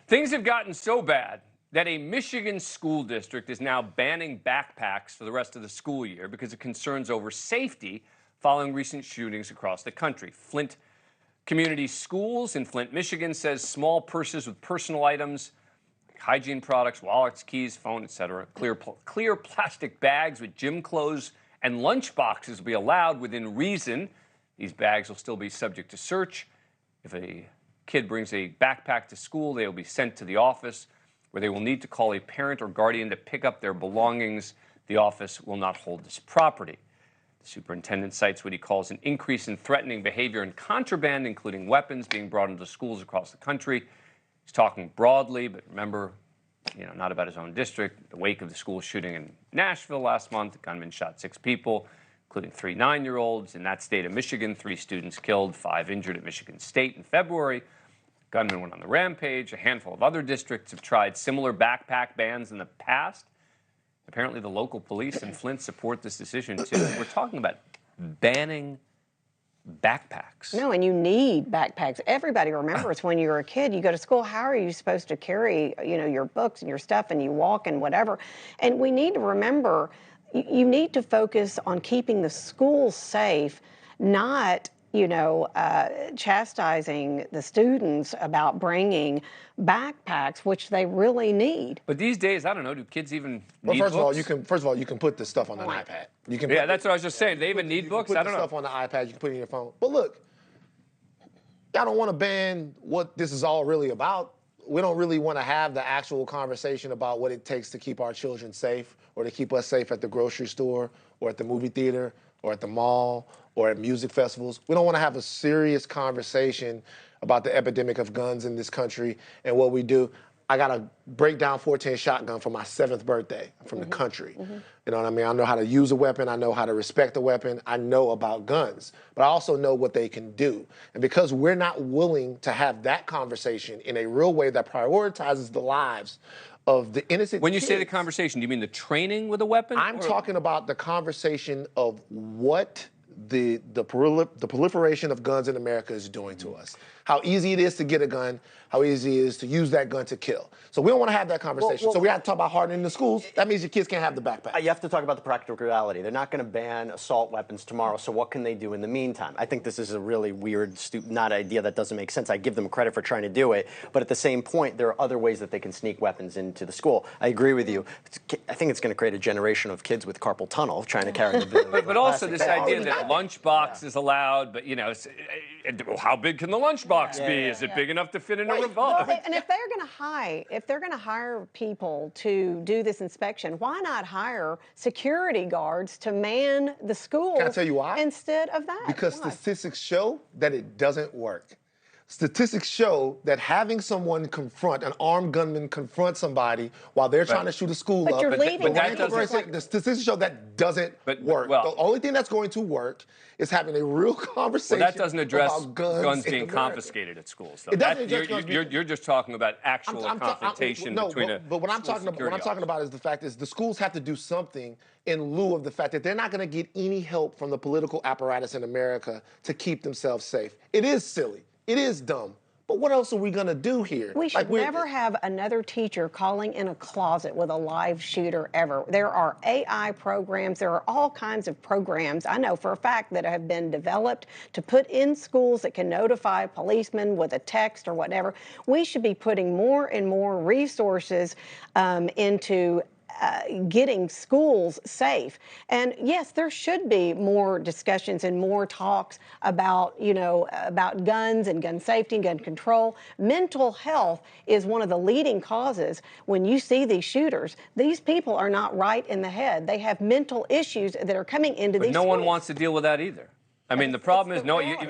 Things have gotten so bad that a Michigan school district is now banning backpacks for the rest of the school year because of concerns over safety following recent shootings across the country. Flint Community Schools in Flint, Michigan says small purses with personal items, like hygiene products, wallets, keys, phone, etc., clear plastic bags with gym clothes and lunch boxes will be allowed within reason. These bags will still be subject to search. If a kid brings a backpack to school, they will be sent to the office where they will need to call a parent or guardian to pick up their belongings. The office will not hold this property. The superintendent cites what he calls an increase in threatening behavior and contraband, including weapons being brought into schools across the country. He's talking broadly, but remember, not about his own district. In the wake of the school shooting in Nashville last month, the gunman shot 6 people, including 3 9-year-olds. In that state of Michigan, 3 students killed, 5 injured at Michigan State in February. Gunman went on the rampage. A handful of other districts have tried similar backpack bans in the past. Apparently, the local police in Flint support this decision, too. We're talking about banning backpacks. No, and you need backpacks. Everybody remembers when you were a kid, you go to school, how are you supposed to carry, your books and your stuff, and you walk and whatever. And we need to remember, you need to focus on keeping the schools safe, not chastising the students about bringing backpacks, which they really need. But these days, I don't know, do kids even need first books? Of all, you can put this stuff on an iPad. Yeah, that's what I was just saying. They even need books? I don't know. Stuff on the iPad, you can put it in your phone. But look, y'all don't want to ban what this is all really about. We don't really want to have the actual conversation about what it takes to keep our children safe or to keep us safe at the grocery store or at the movie theater or at the mall or at music festivals. We don't want to have a serious conversation about the epidemic of guns in this country and what we do. I got a breakdown 410 shotgun for my 7th birthday from the country. You know what I mean? I know how to use a weapon. I know how to respect a weapon. I know about guns, but I also know what they can do. And because we're not willing to have that conversation in a real way that prioritizes the lives of the innocent When you kids, say the conversation, do you mean the training with a weapon? I'm talking about the conversation of what the proliferation of guns in America is doing to us. How easy it is to get a gun, how easy it is to use that gun to kill. So we don't want to have that conversation. So we have to talk about hardening the schools. That means your kids can't have the backpack. You have to talk about the practical reality. They're not going to ban assault weapons tomorrow, so what can they do in the meantime? I think this is a really weird, not idea that doesn't make sense. I give them credit for trying to do it, but at the same point, there are other ways that they can sneak weapons into the school. I agree with you. I think it's going to create a generation of kids with carpal tunnel trying to carry the but also this idea that lunchbox is allowed, but how big can the lunchbox be? Is it big enough to fit in a revolver? And if they're going to hire people to do this inspection, why not hire security guards to man the schools? Can I tell you why? Instead of that? Because statistics show that it doesn't work. Statistics show that having someone an armed gunman confront somebody while they're trying to shoot a school up. The statistics show that doesn't work. The only thing that's going to work is having a real conversation that doesn't address about guns being confiscated at schools. Though. It doesn't address guns you're just talking about actual confrontation between but what I'm talking about is the fact is the schools have to do something in lieu of the fact that they're not going to get any help from the political apparatus in America to keep themselves safe. It is silly. It is dumb. But what else are we going to do here? We should never have another teacher calling in a closet with a live shooter ever. There are AI programs. There are all kinds of programs, I know for a fact, that have been developed to put in schools that can notify policemen with a text or whatever. We should be putting more and more resources into getting schools safe. And yes, there should be more discussions and more talks about, about guns and gun safety and gun control. Mental health is one of the leading causes when you see these shooters. These people are not right in the head. They have mental issues that are coming into these schools. No one wants to deal with that either. I mean, the problem is,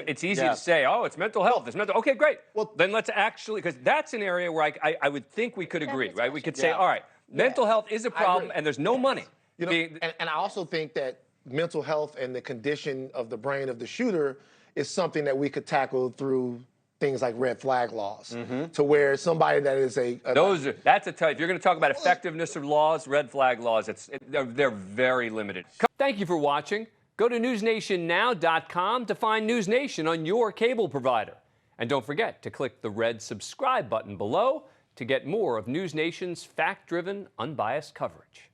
it's easy to say, oh, it's mental health. It's mental. Okay, great. Well, then let's actually, because that's an area where I would think we could agree, right? We could say, all right, mental health is a problem, and there's no money. And I also think that mental health and the condition of the brain of the shooter is something that we could tackle through things like red flag laws, to where somebody that is that's a tough. If you're going to talk about effectiveness of laws, red flag laws, they're very limited. Thank you for watching. Go to newsnationnow.com to find NewsNation on your cable provider. And don't forget to click the red subscribe button below to get more of NewsNation's fact-driven, unbiased coverage.